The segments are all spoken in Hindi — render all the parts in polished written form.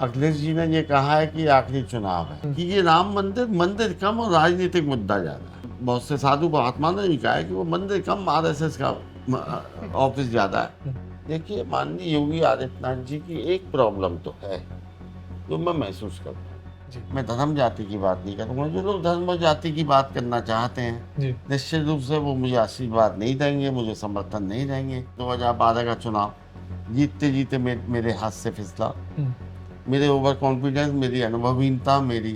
अखिलेश जी ने ये कहा है कि आखिरी चुनाव है कि ये राम मंदिर मंदिर कम और राजनीतिक मुद्दा ज्यादा है। बहुत से साधु महात्मा ने भी कहा है कि वो मंदिर कम आरएसएस का ऑफिस ज्यादा है। देखिए, माननीय योगी आदित्यनाथ जी की एक प्रॉब्लम तो है जो मैं महसूस करता हूँ। मैं धर्म जाति की बात नहीं करूँगा। जो लोग धर्म और जाति की बात करना चाहते हैं निश्चित रूप से वो मुझे आशीर्वाद नहीं देंगे, मुझे समर्थन नहीं देंगे। 2012 का चुनाव जीतते जीते मेरे हाथ से फिसला। मेरे ओवर कॉन्फिडेंस, मेरी अनुभवहीनता, मेरी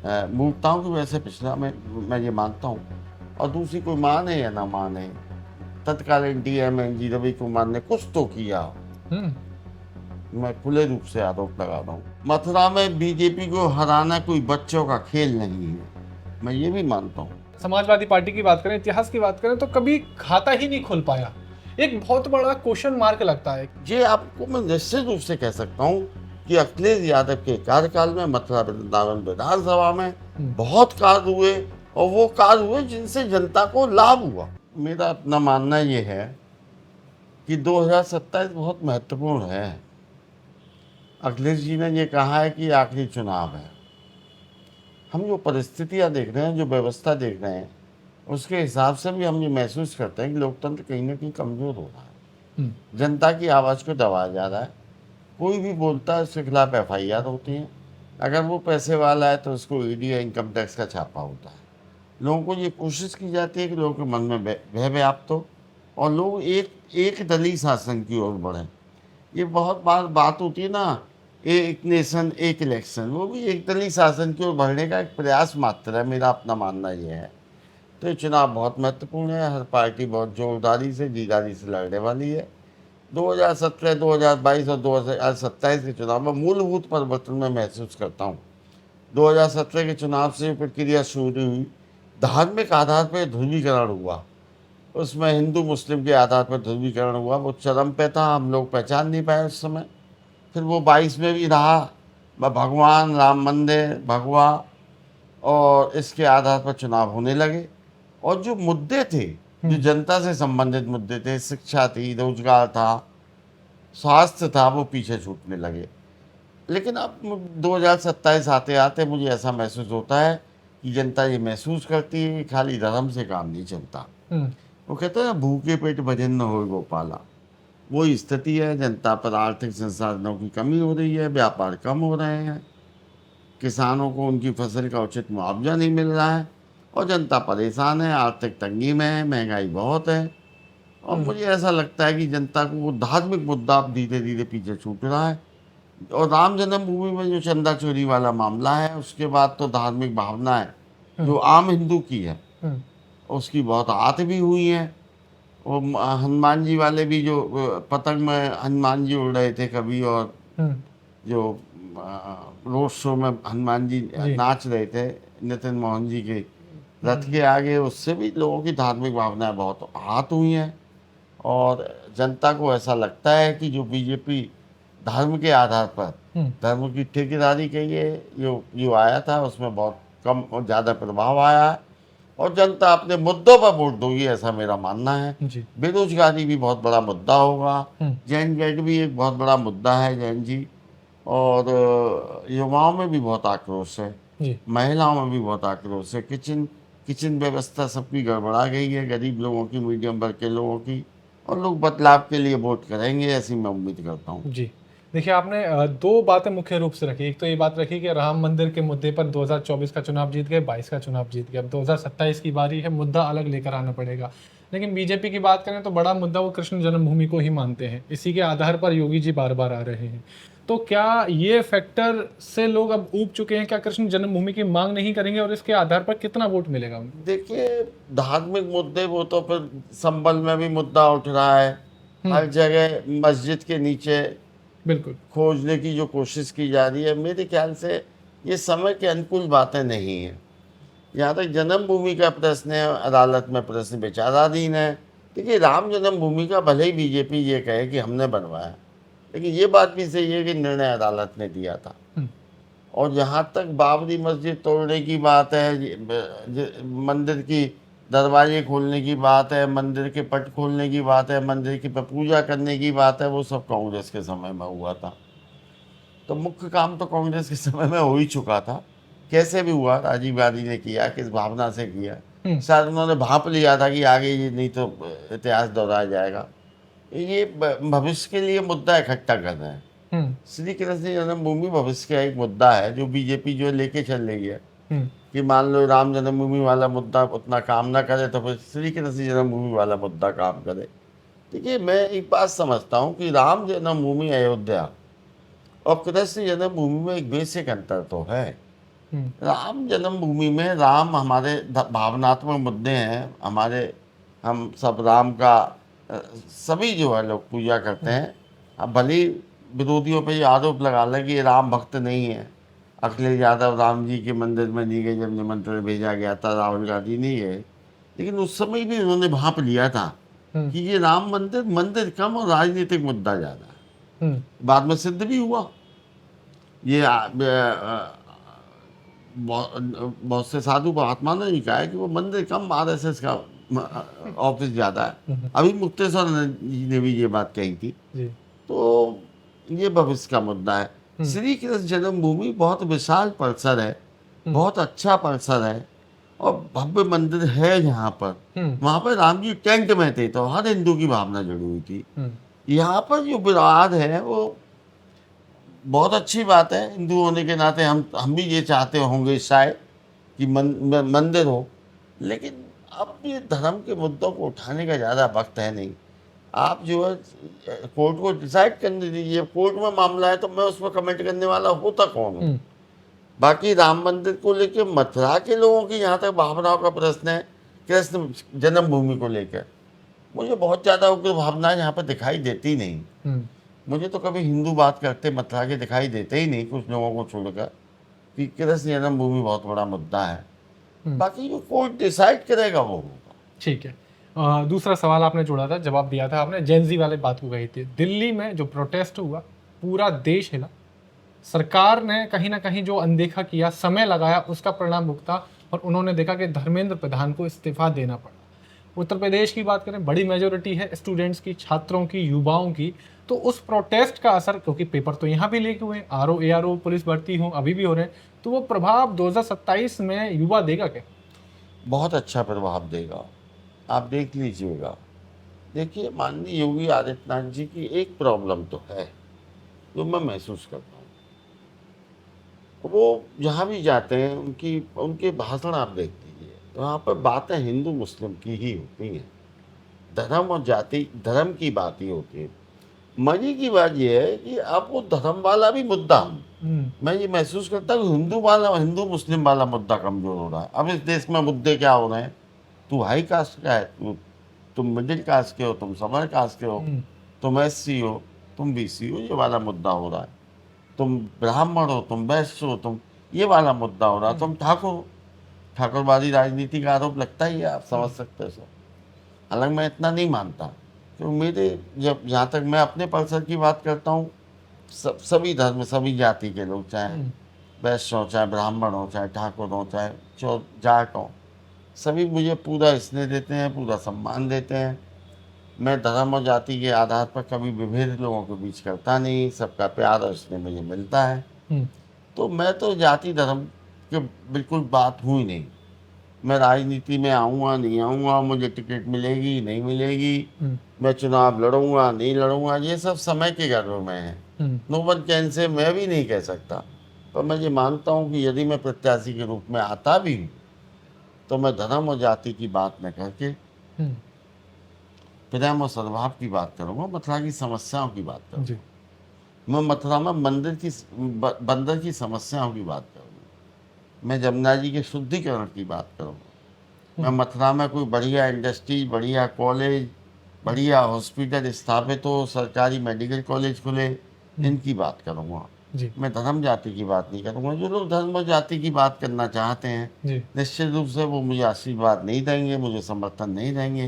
मूर्खताओं की वजह से पिछड़ा, मैं ये मानता हूँ। और दूसरी, कोई माने या ना माने, तत्कालीन डीएम एनजी रवि कुमार ने कुछ तो किया। मैं खुले रूप से आरोप लगा रहा हूँ। मथुरा में बीजेपी को हराना कोई बच्चों का खेल नहीं है, मैं ये भी मानता हूँ। समाजवादी पार्टी की बात करें, इतिहास की बात करें, तो कभी खाता ही नहीं खोल पाया। एक बहुत बड़ा क्वेश्चन मार्क लगता है। ये आपको मैं निश्चित रूप से कह सकता हूँ कि अखिलेश यादव के कार्यकाल में मथुरा वृंदावन विधानसभा में बहुत कार्य हुए, और वो कार्य हुए जिनसे जनता को लाभ हुआ। मेरा अपना मानना ये है कि 2027 बहुत महत्वपूर्ण है। अखिलेश जी ने ये कहा है कि आखिरी चुनाव है। हम जो परिस्थितियां देख रहे हैं, जो व्यवस्था देख रहे हैं, उसके हिसाब से भी हम ये महसूस करते हैं कि लोकतंत्र कहीं ना कहीं कमजोर हो रहा है। जनता की आवाज़ को दबाया जा रहा है। कोई भी बोलता है उसके खिलाफ एफआईआर होती है। अगर वो पैसे वाला है तो उसको ईडी या इनकम टैक्स का छापा होता है। लोगों को ये कोशिश की जाती है कि लोगों के मन में भय व्याप्त हो और लोग एक दलीय शासन की ओर बढ़ें। ये बहुत बार बात होती है ना, एक नेशन एक इलेक्शन, वो भी एक दलीय शासन की ओर बढ़ने का एक प्रयास मात्र है। मेरा अपना मानना ये है। तो ये चुनाव बहुत महत्वपूर्ण है। हर पार्टी बहुत जोरदारी से जीदारी से लड़ने वाली है। 2017, 2022 और 2027 के चुनाव में मूलभूत परिवर्तन मैं महसूस करता हूँ। 2017 के चुनाव से प्रक्रिया शुरू हुई, धार्मिक आधार पर ध्रुवीकरण हुआ। उसमें हिंदू मुस्लिम के आधार पर ध्रुवीकरण हुआ। वो चरम पे था, हम लोग पहचान नहीं पाए उस समय। फिर वो 22 में भी रहा, भगवान राम मंदिर, भगवा, और इसके आधार पर चुनाव होने लगे। और जो मुद्दे थे, जो जनता से संबंधित मुद्दे थे, शिक्षा थी, रोजगार था, स्वास्थ्य था, वो पीछे छूटने लगे। लेकिन अब 2027 आते आते मुझे ऐसा महसूस होता है कि जनता ये महसूस करती है कि खाली धर्म से काम नहीं चलता। वो कहते हैं ना, भूखे पेट भजन न हो गोपाला। वही स्थिति है। जनता पर आर्थिक संसाधनों की कमी हो रही है, व्यापार कम हो रहे हैं, किसानों को उनकी फसल का उचित मुआवजा नहीं मिल रहा है, और जनता परेशान है, आर्थिक तंगी में है, महंगाई बहुत है। और मुझे ऐसा लगता है कि जनता को वो धार्मिक मुद्दा अब धीरे धीरे पीछे छूट रहा है। और राम जन्मभूमि में जो चंदा चोरी वाला मामला है, उसके बाद तो धार्मिक भावना है जो आम हिंदू की है, उसकी बहुत आहत भी हुई है। वो हनुमान जी वाले भी, जो पतंग में हनुमान जी उड़ रहे थे कभी, और जो रोड शो में हनुमान जी नाच रहे थे नितिन मोहन जी के रथ के आगे, उससे भी लोगों की धार्मिक भावनाएं बहुत आहत हुई हैं। और जनता को ऐसा लगता है कि जो बीजेपी धर्म के आधार पर धर्म की ठेकेदारी के लिए जो आया था, उसमें बहुत कम और ज़्यादा प्रभाव आया है। और जनता अपने मुद्दों पर वोट दोगी, ऐसा मेरा मानना है। बेरोजगारी भी बहुत बड़ा मुद्दा होगा। जैन जेड भी एक बहुत बड़ा मुद्दा है, जैन जी। और युवाओं में भी बहुत आक्रोश है, महिलाओं में भी बहुत आक्रोश है। किचन व्यवस्था सबकी गड़बड़ा गई है, गरीब लोगों की, मीडियम वर्ग के लोगों की। और लोग बदलाव के लिए वोट करेंगे, ऐसी मैं उम्मीद करता हूँ। जी, देखिए, आपने दो बातें मुख्य रूप से रखी। एक तो ये बात रखी कि राम मंदिर के मुद्दे पर 2024 का चुनाव जीत गए, 22 का चुनाव जीत गए, अब 2027 की बारी है, मुद्दा अलग लेकर आना पड़ेगा। लेकिन बीजेपी की बात करें तो बड़ा मुद्दा वो कृष्ण जन्मभूमि को ही मानते हैं। इसी के आधार पर योगी जी बार बार आ रहे हैं। तो क्या ये फैक्टर से लोग अब ऊब चुके हैं? क्या कृष्ण जन्मभूमि की मांग नहीं करेंगे, और इसके आधार पर कितना वोट मिलेगा उनको? देखिए, धार्मिक मुद्दे, वो तो फिर संभल में भी मुद्दा उठ रहा है। हर जगह मस्जिद के नीचे बिल्कुल खोजने की जो कोशिश की जा रही है, मेरे ख्याल से ये समय के अनुकूल बातें नहीं है। यहाँ तक जन्मभूमि का प्रश्न है, अदालत में प्रश्न विचाराधीन है। देखिए, राम जन्मभूमि का भले ही बीजेपी ये कहे कि हमने बनवाया, लेकिन ये बात भी सही है कि निर्णय अदालत ने दिया था। और जहाँ तक बाबरी मस्जिद तोड़ने की बात है, मंदिर की दरवाजे खोलने की बात है, मंदिर के पट खोलने की बात है, मंदिर की पूजा करने की बात है, वो सब कांग्रेस के समय में हुआ था। तो मुख्य काम तो कांग्रेस के समय में हो ही चुका था। कैसे भी हुआ, राजीव गांधी ने किया, किस भावना से किया, शायद उन्होंने भांप लिया था कि आगे ये नहीं तो इतिहास दोहराया जाएगा। ये भविष्य के लिए मुद्दा इकट्ठा कर रहे हैं। श्री कृष्ण जन्मभूमि भविष्य का एक मुद्दा है जो बीजेपी जो लेके चल रही है कि मान लो राम जन्मभूमि वाला मुद्दा उतना काम ना करे तो फिर श्री कृष्ण जन्मभूमि वाला मुद्दा काम करे। देखिए, मैं एक बात समझता हूँ कि राम जन्मभूमि अयोध्या और कृष्ण जन्मभूमि में एक बेसिक अंतर तो है। राम जन्मभूमि में राम हमारे भावनात्मक मुद्दे हैं, हमारे हम सब राम का सभी जो है लोग पूजा करते हैं। अब भले ही विरोधियों पे ये आरोप लगा लें कि ये राम भक्त नहीं है, अखिलेश यादव राम जी के मंदिर में नहीं गए जब निमंत्रण भेजा गया था, राहुल गांधी नहीं गए, लेकिन उस समय भी उन्होंने भांप लिया था कि ये राम मंदिर कम और राजनीतिक मुद्दा ज़्यादा है। बाद में सिद्ध भी हुआ। ये बहुत से साधु महात्मा ने भी कहा है कि वो मंदिर कम, आरएसएस का ऑफिस ज़्यादा है। अभी मुक्तेश्वर जी ने भी ये बात कही थी। तो ये भविष्य का मुद्दा है। श्री कृष्ण जन्मभूमि बहुत विशाल परिसर है, बहुत अच्छा परिसर है और भव्य मंदिर है। यहाँ पर वहाँ पर राम जी टेंट में थे तो हर हिंदू की भावना जुड़ी हुई थी। यहाँ पर जो विवाद है वो बहुत अच्छी बात है, हिंदू होने के नाते हम भी ये चाहते होंगे शायद कि मंदिर हो, लेकिन अब ये धर्म के मुद्दों को उठाने का ज़्यादा वक्त है नहीं। आप जो है कोर्ट को डिसाइड करने दीजिए, कोर्ट में मामला है तो मैं उसमें कमेंट करने वाला होता कौन हूँ। बाकी राम मंदिर को लेकर मथुरा के लोगों की जहाँ तक भावनाओं का प्रश्न है, कृष्ण जन्मभूमि को लेकर मुझे बहुत ज़्यादा उग्र भावनाएं यहाँ पर दिखाई देती नहीं। मुझे तो कभी हिंदू बात करते मथुरा के दिखाई देते ही नहीं, कुछ लोगों को छोड़कर, कि कृष्ण जन्मभूमि बहुत बड़ा मुद्दा है। बाकी जो कोर्ट डिसाइड करेगा वो होगा। ठीक है। दूसरा सवाल आपने जोड़ा था, जवाब दिया था आपने, जेनजी वाले बात को कही थी। दिल्ली में जो प्रोटेस्ट हुआ पूरा देश हिला, सरकार ने कहीं ना कहीं जो अनदेखा किया, समय लगाया, उसका परिणाम भुगता और उन्होंने देखा कि धर्मेंद्र प्रधान को इस्तीफा देना पड़ा। उत्तर प्रदेश की बात करें, बड़ी मेजोरिटी है स्टूडेंट्स की, छात्रों की, युवाओं की, तो उस प्रोटेस्ट का असर, क्योंकि पेपर तो यहाँ भी लेके हुए, आरओ एआरओ पुलिस भर्ती हो अभी भी हो रहे हैं, तो वो प्रभाव 2027 में युवा देगा क्या? बहुत अच्छा प्रभाव देगा, आप देख लीजिएगा। देखिए, माननीय योगी आदित्यनाथ जी की एक प्रॉब्लम तो है जो मैं महसूस करता हूँ, वो जहाँ भी जाते हैं उनके भाषण आप देख लीजिए तो वहाँ पर बातें हिंदू मुस्लिम की ही होती हैं, धर्म और जाति धर्म की बात ही होती है। मजे की बात यह है कि अब वो धर्म वाला भी मुद्दा, मैं ये महसूस करता हूँ हिंदू मुस्लिम वाला मुद्दा कमजोर हो रहा है। अब इस देश में मुद्दे क्या हो रहे हैं, तू हाई कास्ट का है, तुम मिडिल कास्ट के हो, तुम समर कास्ट के हो, तुम एससी हो, तुम बीसी हो, ये वाला मुद्दा हो रहा है। तुम ब्राह्मण हो, तुम वैश्य हो, तुम, ये वाला मुद्दा हो रहा है। तुम ठाकुरवादी राजनीति का आरोप लगता ही है, आप समझ सकते हो सर। हालांकि मैं इतना नहीं मानता, तो मेरे जब जहाँ तक मैं अपने परिसर की बात करता हूँ, सभी धर्म सभी जाति के लोग, चाहे वैश्य हो, चाहे ब्राह्मण हो, चाहे ठाकुर हो, चाहे जाट हो, सभी मुझे पूरा स्नेह देते हैं, पूरा सम्मान देते हैं। मैं धर्म और जाति के आधार पर कभी विभेद लोगों के बीच करता नहीं, सबका प्यार और स्नेह मुझे मिलता है। तो मैं तो जाति धर्म के बिल्कुल बात हुई नहीं। मैं राजनीति में आऊँगा नहीं आऊँगा, मुझे टिकट मिलेगी नहीं मिलेगी, मैं चुनाव लड़ूंगा नहीं लड़ूंगा, ये सब समय के गर्भ में है। नो वन कैन से, मैं भी नहीं कह सकता। पर मैं ये मानता हूँ कि यदि मैं प्रत्याशी के रूप में आता भी हूँ तो मैं धर्म और जाति की बात न करके प्रेम और सद्भाव की बात करूँगा, मथुरा की समस्याओं की बात करूँगा। मैं मथुरा में बंदर की समस्याओं की बात करूँगा, मैं जमुना जी के शुद्धिकरण की बात करूँगा, मैं मथुरा में कोई बढ़िया इंडस्ट्री, बढ़िया कॉलेज, बढ़िया हॉस्पिटल स्थापित हो, सरकारी मेडिकल कॉलेज खुले, इनकी बात करूँगा। मैं धर्म जाति की बात नहीं करूँगा। जो लोग धर्म और जाति की बात करना चाहते हैं निश्चित रूप से वो मुझे आशीर्वाद नहीं देंगे, मुझे समर्थन नहीं देंगे,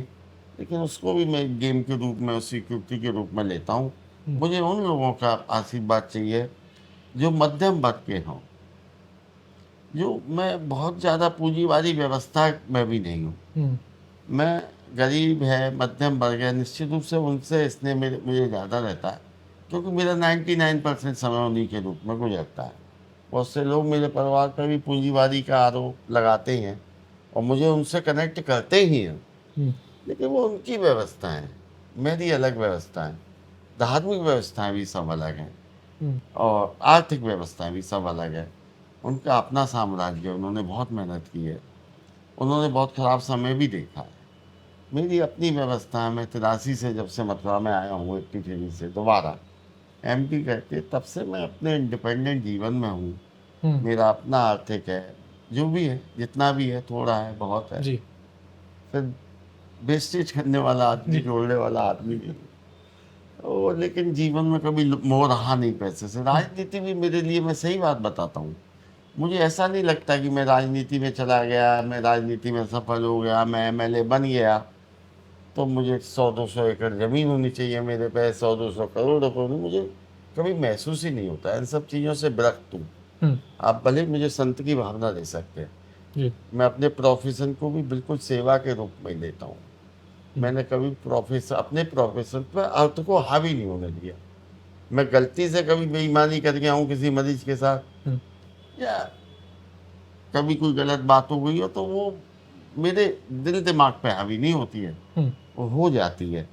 लेकिन उसको भी मैं गेम के रूप में, स्वीकृति के रूप में लेता हूँ। मुझे उन लोगों का आशीर्वाद चाहिए जो मध्यम वर्ग के हों, जो, मैं बहुत ज़्यादा पूंजीवादी व्यवस्था में भी नहीं हूँ, मैं गरीब है, मध्यम वर्ग है, निश्चित रूप से उनसे स्नेह मुझे ज़्यादा रहता है। क्योंकि मेरा 99% समय उन्हीं के रूप में गुजरता है। बहुत से लोग मेरे परिवार पर भी पूंजीवादी का आरोप लगाते हैं और मुझे उनसे कनेक्ट करते ही हैं, हम्म, लेकिन वो उनकी व्यवस्था है, मेरी अलग व्यवस्था है। धार्मिक व्यवस्थाएं भी सब अलग हैं हम्म, और आर्थिक व्यवस्थाएं भी सब अलग है। उनका अपना साम्राज्य है, उन्होंने बहुत मेहनत की है, उन्होंने बहुत खराब समय भी देखा है। मेरी अपनी व्यवस्था है। मैं 83 से जब से मथुरा में आया हूँ 83 से दोबारा एमपी करके, तब से मैं अपने इंडिपेंडेंट जीवन में हूँ। हम्म, मेरा अपना आर्थिक है, जो भी है, जितना भी है, थोड़ा है, बहुत है। जी फिर वेस्टेज करने वाला आदमी, जी जोड़ने वाला आदमी नहीं। ओ, लेकिन जीवन में कभी मोह रहा नहीं पैसे से। राजनीति भी मेरे लिए, मैं सही बात बताता हूँ, मुझे ऐसा नहीं लगता कि मैं राजनीति में चला गया, मैं राजनीति में सफल हो गया, मैं एमएलए बन गया तो मुझे 100-200 एकड़ ज़मीन होनी चाहिए मेरे पे, 100-200 करोड़ रुपये होने, मुझे कभी महसूस ही नहीं होता। इन सब चीज़ों से विरक्त हूँ। हम्म, आप भले मुझे संत की भावना दे सकते हैं, जी मैं अपने प्रोफेशन को भी बिल्कुल सेवा के रूप में ही लेता हूँ। मैंने कभी अपने प्रोफेशन पर अर्थ को हावी नहीं होने दिया। मैं गलती से कभी बेईमानी कर गया हूँ किसी मरीज के साथ, हम्म, या कभी कोई गलत बात हो गई हो, तो वो मेरे दिल दिमाग पे हावी नहीं होती है, हम्म, वो हो जाती है।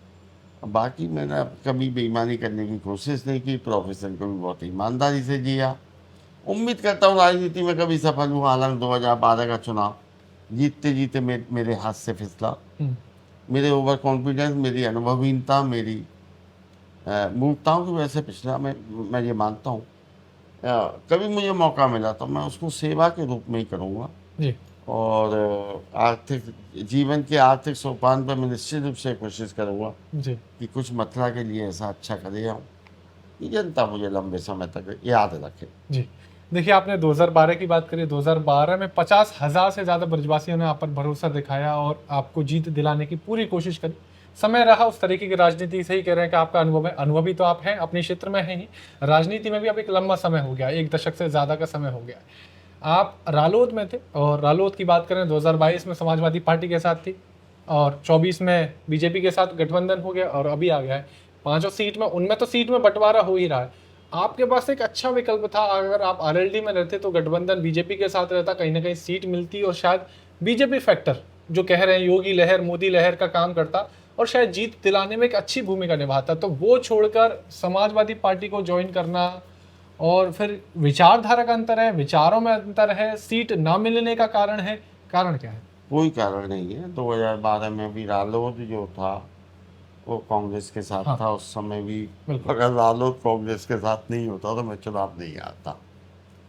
बाकी मैंने कभी बेईमानी करने की कोशिश नहीं की, प्रोफेशन को भी बहुत ईमानदारी से जिया। उम्मीद करता हूँ राजनीति में कभी सफल हुआ। हालांकि 2012 का चुनाव जीतते जीते मेरे हाथ से फिसला। हम्म, मेरे ओवर कॉन्फिडेंस, मेरी अनुभवहीनता, मेरी मूर्खताओं की वजह से पिछला, मैं ये मानता हूँ। कभी मुझे मौका मिला तो मैं उसको सेवा के रूप में ही करूँगा। जी और आर्थिक जीवन के आर्थिक सोपान पर मैं निश्चित रूप से कोशिश करूँगा जी कि कुछ मथुरा के लिए ऐसा अच्छा करे जाऊँ कि जनता मुझे लंबे समय तक याद रखे। जी देखिए, आपने 2012 की बात करी। 2012 में 50,000 से ज़्यादा ब्रजवासियों ने आप पर भरोसा दिखाया और आपको जीत दिलाने की पूरी कोशिश करी। समय रहा उस तरीके की राजनीति, सही कह रहे हैं कि आपका अनुभव है, अनुभवी तो आप हैं, अपने क्षेत्र में हैं ही, राजनीति में भी अब एक लंबा समय हो गया, 1 दशक से ज़्यादा का समय हो गया है। आप रालोद में थे और रालोद की बात करें 2022 में समाजवादी पार्टी के साथ थी और 24 में बीजेपी के साथ गठबंधन हो गया और अभी आ गया है पांचों सीट में। उनमें तो सीट में बंटवारा हो ही रहा है। आपके पास एक अच्छा विकल्प था, अगर आप आरएलडी में रहते तो गठबंधन बीजेपी के साथ रहता, कहीं ना कहीं सीट मिलती और शायद बीजेपी फैक्टर जो कह रहे हैं योगी लहर मोदी लहर का काम करता और शायद जीत दिलाने में एक अच्छी भूमिका निभाता। तो वो छोड़कर समाजवादी पार्टी को ज्वाइन करना और फिर विचारधारा का अंतर है, विचारों में अंतर है, सीट ना मिलने का कारण है, कारण क्या है? कोई कारण नहीं है। 2012 में भी रालोद जो था वो कांग्रेस के साथ हाँ था उस समय भी। बिल्कुल। अगर रालोद कांग्रेस के साथ नहीं होता तो मैं चुनाव नहीं आता।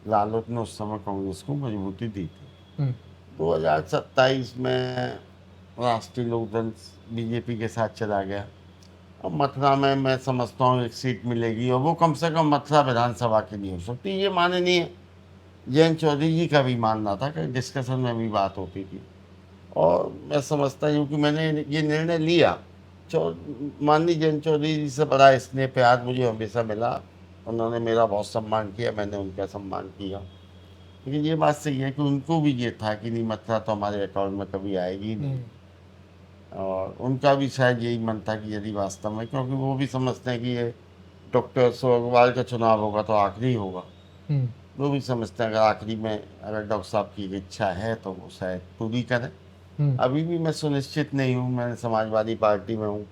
रालोद ने उस समय कांग्रेस को मजबूती दी थी। हम्म, 2027 में राष्ट्रीय लोकदल बीजेपी के साथ चला गया। अब मथुरा में मैं समझता हूँ एक सीट मिलेगी और वो कम से कम मथुरा विधानसभा के लिए हो सकती है। ये माननीय जयंत चौधरी जी का भी मानना था कि डिस्कशन में भी बात होती थी और मैं समझता हूँ कि मैंने ये निर्णय लिया। माननीय जयंत चौधरी जी से बड़ा स्नेह प्यार मुझे हमेशा मिला। उन्होंने मेरा बहुत सम्मान किया, मैंने उनका सम्मान किया। लेकिन ये बात सही है कि उनको भी ये था कि नहीं, मथुरा तो हमारे अकाउंट में कभी आएगी नहीं। और उनका भी शायद यही मन था कि यदि वास्तव में, क्योंकि वो भी समझते हैं कि ये डॉक्टर सोगवाल का चुनाव होगा तो आखिरी होगा। हम्म, वो भी समझते हैं अगर आखिरी में अगर डॉक्टर साहब की इच्छा है तो वो शायद पूरी करें। हम्म, अभी भी मैं सुनिश्चित नहीं हूँ, मैं समाजवादी पार्टी में हूँ।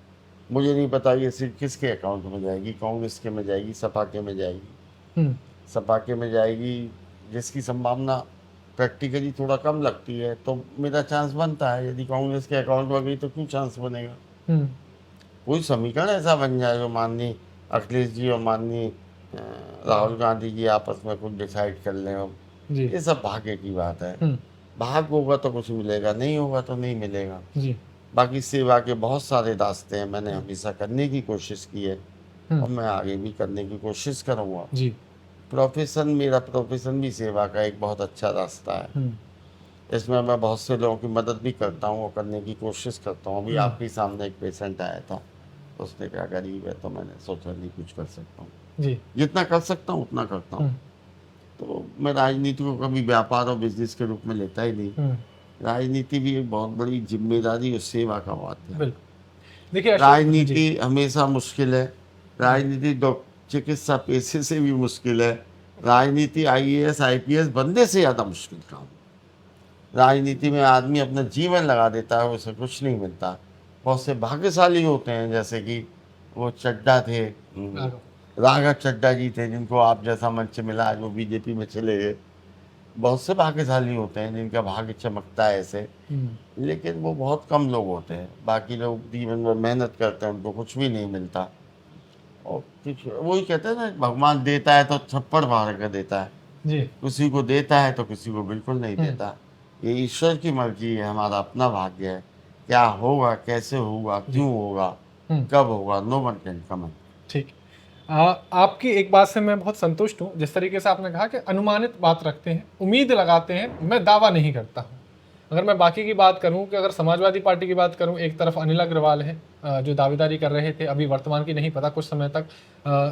मुझे नहीं पता ये सीट किसके अकाउंट में जाएगी, कांग्रेस के में जाएगी, सपा के में जाएगी। हम्म, सपा के में जाएगी जिसकी संभावना प्रैक्टिकली थोड़ा कम लगती है, तो मेरा चांस बनता है। यदि कांग्रेस के अकाउंट में गई तो क्यों चांस बनेगा। हम्म, कोई समीकरण ऐसा बन जाए जो माननीय अखिलेश जी और माननीय राहुल गांधी जी आपस में कुछ डिसाइड कर लें। अब जी, ये सब भाग्य की बात है। हम्म, भाग होगा तो कुछ मिलेगा, नहीं होगा तो नहीं मिलेगा। जी, बाकी सेवा के बहुत सारे रास्ते हैं, मैंने हमेशा करने की कोशिश की है और मैं आगे भी करने की कोशिश करूँगा। जी, मेरा प्रोफेशन भी सेवा का एक बहुत अच्छा रास्ता है। हम्म, इसमें मैं बहुत से लोगों की मदद भी करता हूँ और करने की कोशिश करता हूँ। अभी हम्म, आपके सामने एक पेशेंट आया था, उसने कहा गरीब है, तो मैंने सोचा नहीं कुछ कर सकता हूँ, जी, जितना कर सकता हूँ उतना करता हूँ। तो मैं राजनीति को कभी व्यापार और बिजनेस के रूप में लेता ही नहीं। हम्म, राजनीति भी एक बहुत बड़ी जिम्मेदारी और सेवा का बात है। बिल्कुल। देखिए अशोक जी, राजनीति हमेशा मुश्किल है। राजनीति चिकित्सा पेशे से भी मुश्किल है, राजनीति IAS IPS बनने से ज़्यादा मुश्किल काम। राजनीति में आदमी अपना जीवन लगा देता है, उसे कुछ नहीं मिलता। बहुत से भाग्यशाली होते हैं, जैसे कि वो चड्डा थे, राघव चड्डा जी थे, जिनको आप जैसा मंच मिला, आज वो बीजेपी में चले गए। बहुत से भाग्यशाली होते हैं जिनका भाग्य चमकता है ऐसे, लेकिन वो बहुत कम लोग होते हैं। बाकी लोग जीवन में मेहनत करते हैं, उनको कुछ भी नहीं मिलता। और कुछ वही कहते हैं ना, भगवान देता है तो छप्पड़ फाड़ कर देता है, जी किसी को देता है तो किसी को बिल्कुल नहीं देता। ये ईश्वर की मर्जी है, हमारा अपना भाग्य है। क्या होगा, कैसे होगा, क्यों होगा, कब होगा, नो वन कैन कमेंट। ठीक। आपकी एक बात से मैं बहुत संतुष्ट हूँ, जिस तरीके से आपने कहा कि अनुमानित बात रखते हैं, उम्मीद लगाते हैं, मैं दावा नहीं करता हूँ। अगर मैं बाकी की बात करूँ कि अगर समाजवादी पार्टी की बात करूँ, एक तरफ अनिल अग्रवाल है जो दावेदारी कर रहे थे, अभी वर्तमान की नहीं पता, कुछ समय तक।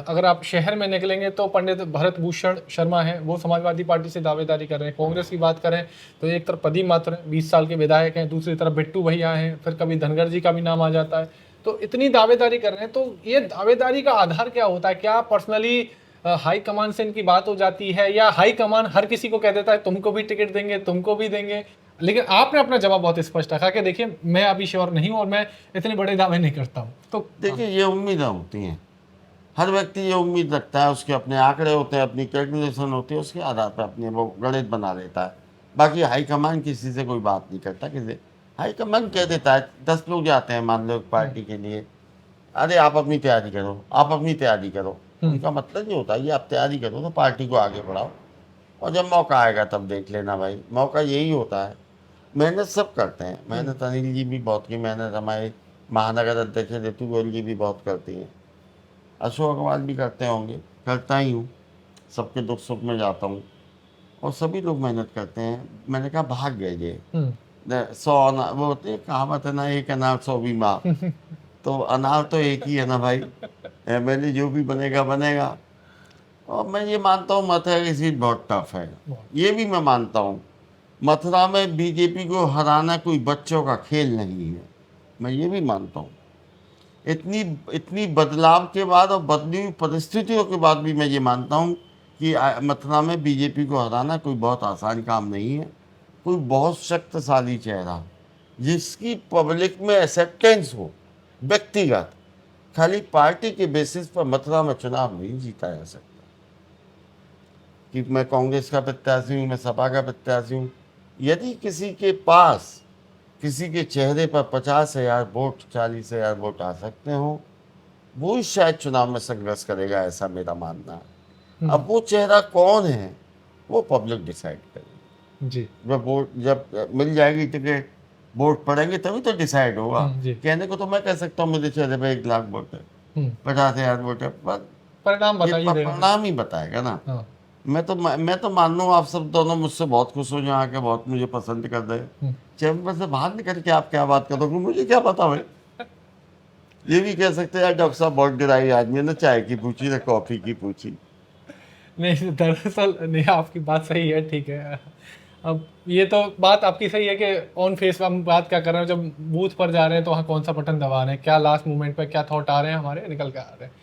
अगर आप शहर में निकलेंगे तो पंडित भरत भूषण शर्मा है, वो समाजवादी पार्टी से दावेदारी कर रहे हैं। कांग्रेस की बात करें तो एक तरफ प्रदीप माथुर 20 साल के विधायक हैं, दूसरी तरफ बिट्टू भैया हैं, फिर कभी धनगर जी का भी नाम आ जाता है। तो इतनी दावेदारी कर रहे हैं, तो ये दावेदारी का आधार क्या होता है? क्या पर्सनली हाई कमान से इनकी बात हो जाती है, या हाई कमान हर किसी को कह देता है तुमको भी टिकट देंगे, तुमको भी देंगे? लेकिन आपने अपना जवाब बहुत स्पष्ट रखा कि देखिए मैं अभी श्योर नहीं हूं और मैं इतने बड़े दावे नहीं करता हूं। तो देखिए, ये उम्मीदें होती हैं, हर व्यक्ति ये उम्मीद रखता है, उसके अपने आंकड़े होते हैं, अपनी कैलकुलेशन होती है, उसके आधार पर अपने वो गणित बना लेता है। बाकी हाईकमान किसी से कोई बात नहीं करता। किसी हाईकमान कह देता है, 10 लोग जाते हैं मान लो पार्टी के लिए, अरे आप अपनी तैयारी करो, आप अपनी तैयारी करो। उनका मतलब ये होता है कि आप तैयारी करो तो पार्टी को आगे बढ़ाओ, और जब मौका आएगा तब देख लेना भाई। मौका यही होता है। मेहनत सब करते हैं, मेहनत अनिल जी भी बहुत की, मेहनत हमारे महानगर अध्यक्ष ऋतु गोयल जी भी बहुत करती हैं, अशोक अग्रवाल भी करते होंगे, करता ही हूँ, सबके दुख सुख में जाता हूँ, और सभी लोग मेहनत करते हैं। मैंने कहा भाग्य है ये, 100 अनार, वो होती है कहावत है ना, एक अनार 100 बीमार। तो अनार तो एक ही है ना भाई, MLA जो भी बनेगा बनेगा। और मैं ये मानता हूँ मथुरा की सीट बहुत टफ है, ये भी मैं मानता हूँ। मथुरा में बीजेपी को हराना कोई बच्चों का खेल नहीं है, मैं ये भी मानता हूँ। इतनी बदलाव के बाद और बदली हुई परिस्थितियों के बाद भी मैं ये मानता हूँ कि मथुरा में बीजेपी को हराना कोई बहुत आसान काम नहीं है। कोई बहुत शक्तिशाली चेहरा जिसकी पब्लिक में एक्सेप्टेंस हो, व्यक्तिगत, खाली पार्टी के बेसिस पर मथुरा में चुनाव नहीं जीता जा सकता। कि मैं कांग्रेस का प्रत्याशी हूँ, मैं सपा का प्रत्याशी हूँ, यदि किसी के पास किसी के चेहरे पर 50,000 वोट, 40,000 वोट आ सकते हो, वो ही शायद चुनाव में संघर्ष करेगा, ऐसा मेरा मानना है। अब वो चेहरा कौन है वो पब्लिक डिसाइड करेगी जी। जब मिल जाएगी टिकट, वोट पड़ेंगे तभी तो डिसाइड होगा। जी। कहने को तो मैं कह सकता हूँ मेरे चेहरे पर 1 लाख वोट है, 50,000 वोट है, पर परिणाम बताइए, परिणाम ही बताएगा ना। हाँ। मैं तो मान लूँ आप सब दोनों मुझसे बहुत खुश हो जाए के, बहुत मुझे पसंद कर रहे, चैम्बर से बाहर निकल के आप क्या बात करोगे, मुझे क्या पता भाई। ये भी कह सकते हैं यार डॉक्टर साहब बहुत गिराई आदमी ने, चाय की पूछी ना कॉफी की पूछी। नहीं, दरअसल नहीं, आपकी बात सही है, ठीक है। अब ये तो बात आपकी सही है कि ऑन फेस हम बात क्या कर रहे हैं, जब बूथ पर जा रहे हैं तो वहाँ कौन सा बटन दबा रहे हैं, क्या लास्ट मोमेंट पे क्या थॉट आ रहे हैं हमारे, निकल के आ रहे हैं।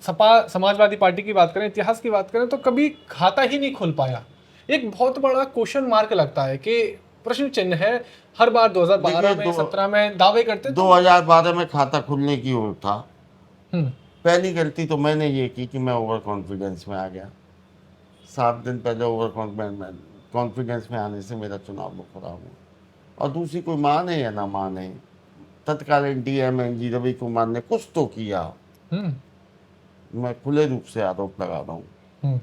सपा समाजवादी पार्टी की बात करें, इतिहास की बात करें, तो कभी खाता ही नहीं खुल पाया। एक बहुत बड़ा क्वेश्चन मार्क लगता है कि प्रश्न चिन्ह है। हर बार 2012 में 17 में दावे करते 2012 में खाता खुलने की ओर था। हम्म। पहली गलती तो मैंने ये की कि मैं ओवर कॉन्फिडेंस में आ गया। 7 दिन पहले ओवर कॉन्फिडेंस में आने से मेरा चुनाव वो खराब हुआ। और दूसरी, कोई माने या ना माने, तत्कालीन DMNG रवि कुमार ने कुछ तो किया। मैं खुले रूप से आरोप लगा रहा हूँ।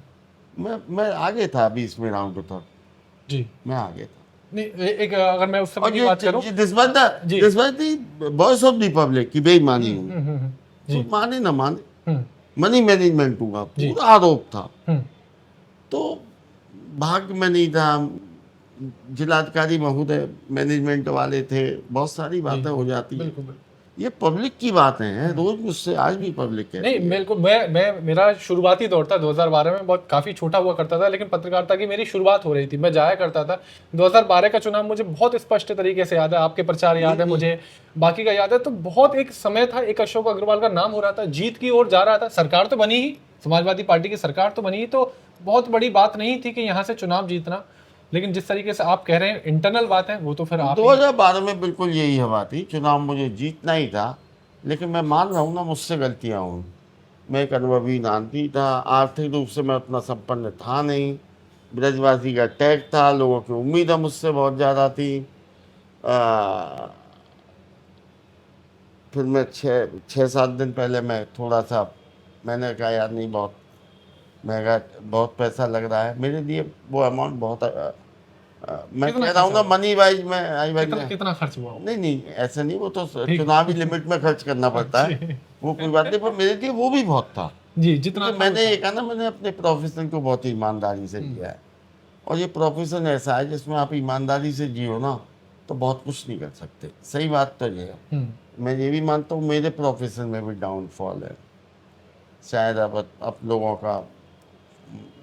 मैं आगे था 20वें राउंड तक जी, मैं आगे था। नहीं, एक अगर मैं उस समय की बात करूं, this was the voice of the public की बेईमानी हुई। तो माने ना माने, मनी मैनेजमेंट हुआ, पूरा आरोप था। तो भाग्य में नहीं था, जिलाधिकारी महोदय मैनेजमेंट वाले थे, बहुत सारी बातें हो जाती हैं। ये पब्लिक की बातें हैं, रोज मुझसे आज भी पब्लिक कहती नहीं, है। मेरे को मैं मेरा शुरुआती दौर था 2012 में, बहुत काफ़ी छोटा हुआ करता था, लेकिन पत्रकारिता की मेरी शुरुआत हो रही थी, मैं जाया करता था। 2012 का चुनाव मुझे बहुत स्पष्ट तरीके से याद है, आपके प्रचार याद है मुझे, बाकी का याद है। तो बहुत एक समय था, एक अशोक अग्रवाल का नाम हो रहा था, जीत की ओर जा रहा था, सरकार तो बनी ही, समाजवादी पार्टी की सरकार तो बनी ही, तो बहुत बड़ी बात नहीं थी कि यहाँ से चुनाव जीतना। लेकिन जिस तरीके से आप कह रहे हैं इंटरनल बात है, वो तो फिर आप ही 2012 में बिल्कुल यही हवा थी, चुनाव मुझे जीतना ही था, लेकिन मैं मान रहा हूँ ना, मुझसे गलतियाँ हुई। मैं एक अनुभवी नागरिक था, आर्थिक रूप से मैं उतना संपन्न था नहीं, ब्रजवासी का टैग था, लोगों की उम्मीदें मुझसे बहुत ज़्यादा थी। आ, फिर मैं छः सात दिन पहले मैं थोड़ा सा, मैंने कहा यार नहीं, बहुत महंगा, बहुत पैसा लग रहा है मेरे लिए, वो अमाउंट बहुत मैं कितना कह रहा हूँ ना, खर्चा हुआ? मनी वाइज में आई भाई कितना खर्च हुआ वो? नहीं नहीं ऐसा नहीं, वो तो ठीक। चुनावी लिमिट में खर्च करना पड़ता है, जी वो कोई बात नहीं, पर मेरे लिए वो भी बहुत था। जी, जितना क्योंकि था मैंने उतना। ये कहा ना, मैंने अपने प्रोफेशन को बहुत ही ईमानदारी से लिया है, और ये प्रोफेशन ऐसा है जिसमें आप ईमानदारी से जियो ना, तो बहुत कुछ नहीं कर सकते। सही बात तो ये है। मैं ये भी मानता हूँ मेरे प्रोफेशन में भी डाउनफॉल है, शायद अब लोगों का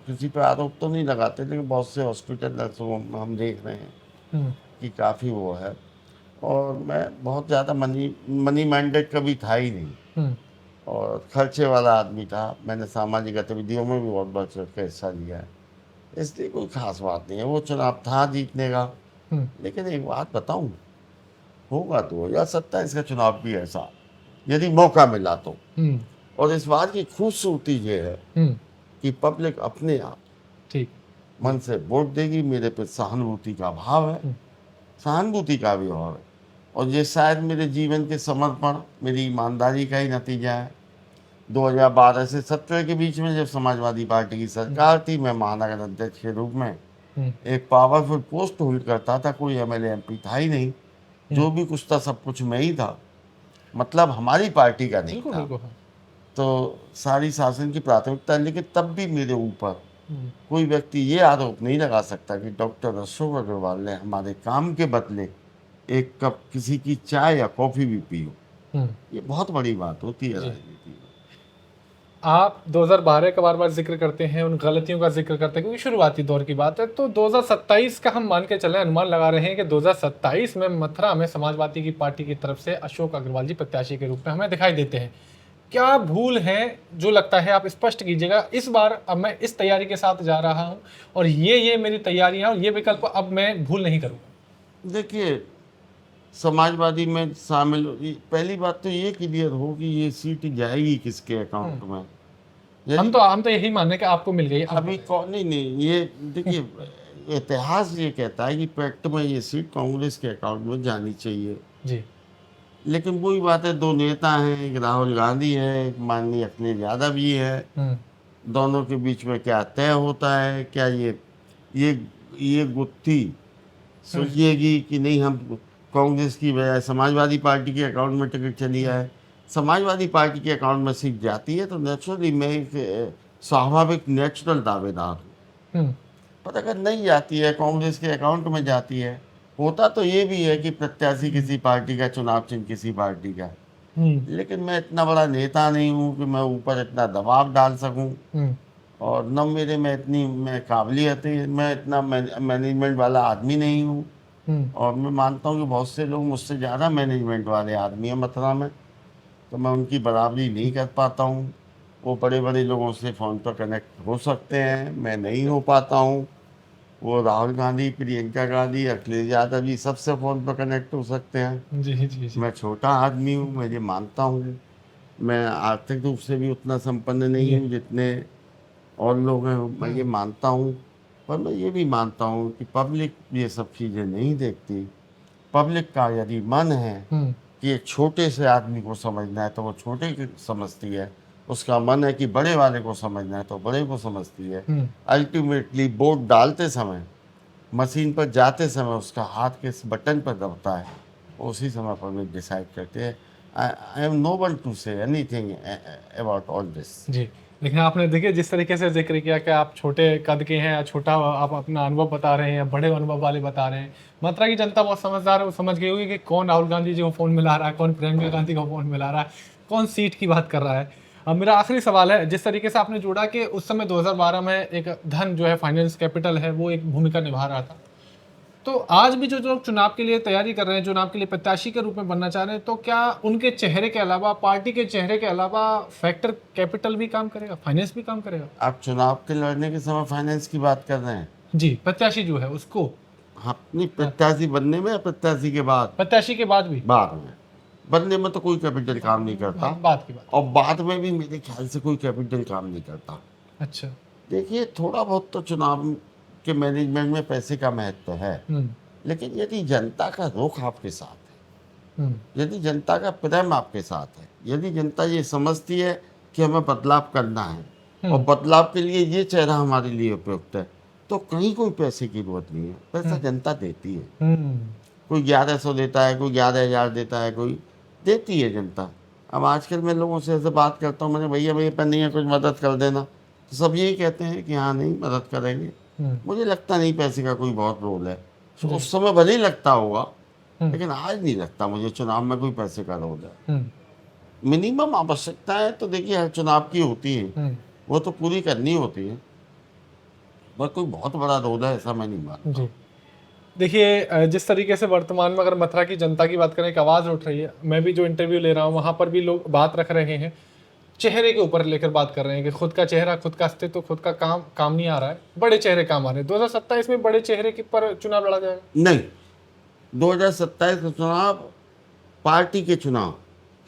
किसी पे आरोप तो नहीं लगाते, लेकिन बहुत से हॉस्पिटल नर्सों में हम देख रहे हैं कि काफ़ी वो है। और मैं बहुत ज़्यादा मनी माइंडेड कभी था ही नहीं, और खर्चे वाला आदमी था। मैंने सामाजिक गतिविधियों में भी बहुत बढ़ चढ़ के हिस्सा लिया है, इसलिए कोई खास बात नहीं है। वो चुनाव था जीतने का, लेकिन एक बात बताऊं, होगा 2027 का चुनाव भी ऐसा, यदि मौका मिला तो। और इस बात की खूबसूरती ये है कि पब्लिक अपने आप ठीक। मन से वोट देगी। मेरे पे सहानुभूति का भाव है, सहानुभूति का भी भाव है, और ये शायद मेरे जीवन के समर्पण, मेरी ईमानदारी का ही नतीजा है। 2012 से 17 के बीच में जब समाजवादी पार्टी की सरकार थी, मैं महानगर अध्यक्ष के रूप में एक पावरफुल पोस्ट होल्ड करता था, कोई एमएलए एमपी था ही नहीं, जो भी कुछ था सब कुछ मैं ही था, मतलब हमारी पार्टी का नहीं बिल्कुल था। बिल्कुल। हाँ। तो सारी शासन की प्राथमिकता, लेकिन तब भी मेरे ऊपर कोई व्यक्ति ये आरोप नहीं लगा सकता कि डॉक्टर अशोक अग्रवाल ने हमारे काम के बदले एक कप किसी की चाय या कॉफ़ी भी पी हो। ये बहुत बड़ी बात होती है राजनीति में। आप 2012 का बार बार जिक्र करते हैं, उन गलतियों का जिक्र करते हैं, क्योंकि शुरुआती दौर की बात है। तो 2027 का हम मान के चलें, अनुमान लगा रहे हैं कि 2027 में मथुरा में समाजवादी की पार्टी की तरफ से अशोक अग्रवाल जी प्रत्याशी के रूप में हमें दिखाई देते हैं। क्या भूल है जो लगता है, आप स्पष्ट कीजिएगा। इस बार अब मैं इस तैयारी के साथ जा रहा हूँ, और ये मेरी तैयारियां और ये विकल्प अब मैं भूल नहीं करूँगा। देखिए, समाजवादी में शामिल, पहली बात तो ये क्लियर हो कि ये सीट जाएगी किसके अकाउंट में। हम तो यही मानने कि आपको मिल गई अभी कौन, नहीं, ये देखिए इतिहास ये कहता है कि फैक्ट में ये सीट कांग्रेस के अकाउंट में जानी चाहिए जी। लेकिन वही बात है, दो नेता हैं, एक राहुल गांधी है, एक माननीय अखिलेश यादव जी है। दोनों के बीच में क्या तय होता है, क्या ये गुत्थी सुलझेगी कि नहीं। हम कांग्रेस की बजाय समाजवादी पार्टी के अकाउंट में टिकट चली आए, समाजवादी पार्टी के अकाउंट में सीट जाती है, तो नेचुरली मैं एक स्वाभाविक नेचुरल दावेदार हूँ। पर अगर नहीं जाती है, कांग्रेस के अकाउंट में जाती है, होता तो ये भी है कि प्रत्याशी किसी पार्टी का, चुनाव चिन्ह किसी पार्टी का, लेकिन मैं इतना बड़ा नेता नहीं हूँ कि मैं ऊपर इतना दबाव डाल सकूँ, और न मेरे में इतनी मैं काबिलियत है, मैं इतना मैनेजमेंट वाला आदमी नहीं हूँ। और मैं मानता हूँ कि बहुत से लोग मुझसे ज़्यादा मैनेजमेंट वाले आदमी हैं मथुरा में, तो मैं उनकी बराबरी नहीं कर पाता हूँ। वो बड़े बड़े लोगों से फ़ोन पर कनेक्ट हो सकते हैं, मैं नहीं हो पाता हूँ। वो राहुल गांधी, प्रियंका गांधी, अखिलेश यादव जी सबसे फ़ोन पर कनेक्ट हो सकते हैं। जी जी जी। मैं छोटा आदमी हूँ, मैं ये मानता हूँ। मैं आर्थिक रूप से भी उतना संपन्न नहीं हूँ जितने और लोग हैं, मैं ये मानता हूँ। पर मैं ये भी मानता हूँ कि पब्लिक ये सब चीज़ें नहीं देखती। पब्लिक का यदि मन है कि एक छोटे से आदमी को समझना है, तो वो छोटे को समझती है। उसका मन है कि बड़े वाले को समझना है, तो बड़े को समझती है। अल्टीमेटली वोट डालते समय, मशीन पर जाते समय उसका हाथ किस बटन पर दबता है, उसी समय पब्लिक डिसाइड करते हैं। I am no one to say anything about all this. जी। लेकिन आपने देखिए जिस तरीके से जिक्र किया कि आप छोटे कद के हैं या छोटा आप अपना अनुभव बता रहे हैं या बड़े अनुभव वाले बता रहे हैं, मथुरा की जनता बहुत समझदार है, वो समझ गई होगी कि कौन राहुल गांधी जी को फ़ोन मिला रहा है, कौन प्रियंका गांधी को फ़ोन मिला रहा है, कौन सीट की बात कर रहा है। अब मेरा आखिरी सवाल है, जिस तरीके से आपने जोड़ा कि उस समय 2012 में एक धन जो है फाइनेंस कैपिटल है वो एक भूमिका निभा रहा था, तो आज भी जो लोग चुनाव के लिए तैयारी कर रहे हैं, चुनाव के लिए प्रत्याशी के रूप में बनना चाह रहे हैं, तो क्या उनके चेहरे के अलावा, पार्टी के चेहरे के अलावा फैक्टर कैपिटल भी काम करेगा, फाइनेंस भी काम करेगा? आप चुनाव के लड़ने के समय फाइनेंस की बात कर रहे हैं? जी, प्रत्याशी जो है उसको, हाँ, नहीं, प्रत्याशी बनने में या प्रत्याशी के बाद? प्रत्याशी के बाद भी, बाद में बनने में तो कोई कैपिटल काम नहीं करता, बाद की बात। और बाद में भी मेरे ख्याल से कोई कैपिटल काम नहीं करता। अच्छा। देखिए, थोड़ा बहुत तो चुनाव के मैनेजमेंट में पैसे का महत्व है, हम्म लेकिन यदि जनता का रुख आपके साथ है, हम्म यदि जनता का प्रेम आपके साथ है, यदि जनता ये समझती है कि हमें बदलाव करना है और बदलाव के लिए ये चेहरा हमारे लिए उपयुक्त है, तो कहीं कोई पैसे की जरूरत नहीं है। पैसा जनता देती है। हम्म कोई 1100 देता है, कोई 11,000 देता है, कोई देती है जनता। अब आजकल मैं लोगों से ऐसे बात करता हूँ, मैंने भैया मेरे पर नहीं है, कुछ मदद कर देना, तो सब यही कहते हैं कि हाँ नहीं, मदद करेंगे। मुझे लगता नहीं पैसे का कोई बहुत रोल है। तो उस समय भले ही लगता होगा, लेकिन आज नहीं लगता मुझे चुनाव में कोई पैसे का रोल है। मिनिमम आवश्यकताएं तो देखिए हर चुनाव की होती है, वो तो पूरी करनी होती है, पर कोई बहुत बड़ा रोल है ऐसा मैं नहीं मानता। जी, देखिए जिस तरीके से वर्तमान में अगर मथुरा की जनता की बात करें, एक आवाज़ उठ रही है, मैं भी जो इंटरव्यू ले रहा हूँ वहाँ पर भी लोग बात रख रहे हैं, चेहरे के ऊपर लेकर बात कर रहे हैं कि खुद का चेहरा, खुद का अस्तित्व, खुद का काम नहीं आ रहा है, बड़े चेहरे काम आ रहे हैं। 2027 में बड़े चेहरे के पर चुनाव लड़ा जाएगा? नहीं, 2027 का चुनाव पार्टी के चुनाव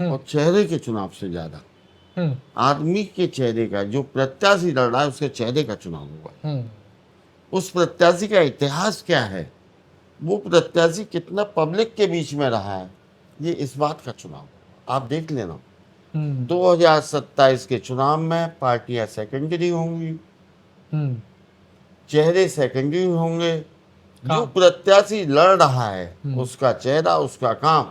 और चेहरे के चुनाव से ज्यादा आदमी के चेहरे का, जो प्रत्याशी लड़ रहा है उसके चेहरे का चुनाव हुआ। उस प्रत्याशी का इतिहास क्या है, वो प्रत्याशी कितना पब्लिक के बीच में रहा है, ये इस बात का चुनाव। आप देख लेना 2027 के चुनाव में पार्टियां सेकेंडरी होंगी, चेहरे सेकेंडरी होंगे। जो प्रत्याशी लड़ रहा है उसका चेहरा, उसका काम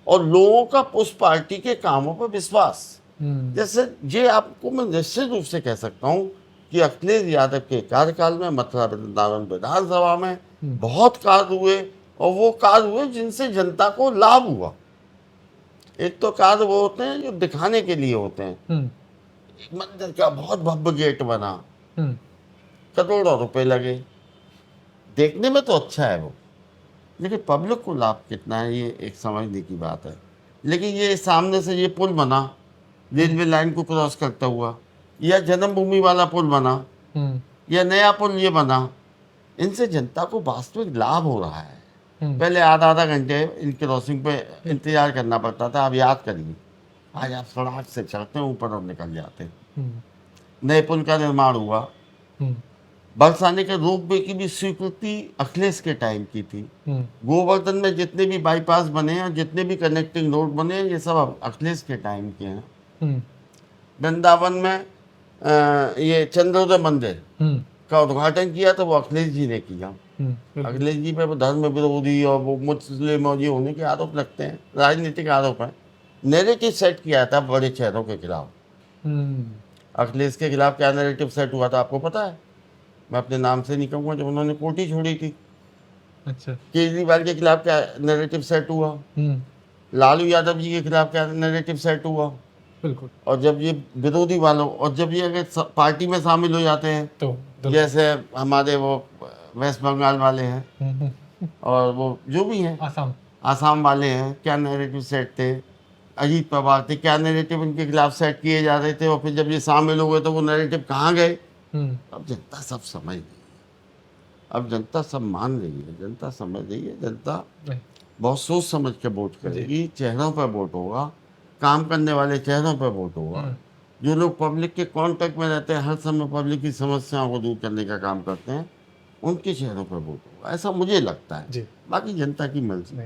और लोगों का उस पार्टी के कामों पर विश्वास। जैसे ये आपको मैं निश्चित रूप से कह सकता हूँ कि अखिलेश यादव के कार्यकाल में मथुरा वृंदावन विधानसभा में बहुत कार्य हुए, और वो कार्य हुए जिनसे जनता को लाभ हुआ। एक तो कार्य वो होते हैं जो दिखाने के लिए होते हैं। एक मंदिर का बहुत भव्य गेट बना, करोड़ों रुपए लगे, देखने में तो अच्छा है वो, लेकिन पब्लिक को लाभ कितना है ये एक समझने की बात है। लेकिन ये सामने से ये पुल बना रेलवे लाइन को क्रॉस करता हुआ, या जन्मभूमि वाला पुल बना, या नया पुल ये बना, इनसे जनता को वास्तविक लाभ हो रहा है। पहले आधा घंटे इन क्रॉसिंग पे इंतजार करना पड़ता था, अब याद करिए, आज आप सड़क से चढ़ते हैं ऊपर और निकल जाते हैं। नए पुल का निर्माण हुआ, बरसाने के रोपवे की भी स्वीकृति अखिलेश के टाइम की थी। गोवर्धन में जितने भी बाईपास बने हैं, जितने भी कनेक्टिंग रोड बने हैं, ये सब अखिलेश के टाइम के हैं। वृंदावन में ये चंद्रोदय मंदिर का उद्घाटन किया तो वो अखिलेश जी ने किया। अखिलेश जी पे धर्म विरोधी और वो मुस्लिम और ये होने के आरोप लगते हैं, राजनीतिक आरोप है। नैरेटिव सेट किया था बड़े चेहरों के खिलाफ। अखिलेश के खिलाफ क्या नैरेटिव सेट हुआ था आपको पता है? मैं अपने नाम से नहीं कहूँगा, जब उन्होंने कोठी छोड़ी थी। अच्छा। केजरीवाल के खिलाफ क्या नैरेटिव सेट हुआ, लालू यादव जी के खिलाफ क्या नैरेटिव सेट हुआ। बिल्कुल। और जब ये विरोधी वालों, और जब ये अगर पार्टी में शामिल हो जाते हैं, तो जैसे हमारे वो वेस्ट बंगाल वाले हैं और वो जो भी हैं आसाम वाले हैं, क्या नैरेटिव सेट थे। अजीत पवार थे, क्या नैरेटिव इनके खिलाफ सेट किए जा रहे थे, और फिर जब ये शामिल हो गए तो वो नैरेटिव कहाँ गए। अब जनता सब समझ रही है, अब जनता सब मान रही है, जनता समझ रही है, जनता बहुत सोच समझ के वोट करेगी। चेहरों पर वोट होगा, काम करने वाले चेहरों पर वोट होगा। जो लोग पब्लिक के कांटेक्ट में रहते हैं, हर समय पब्लिक की समस्याओं को दूर करने का काम करते हैं, उनके चेहरों पर वोट होगा, ऐसा मुझे लगता है। बाकी जनता की मर्जी।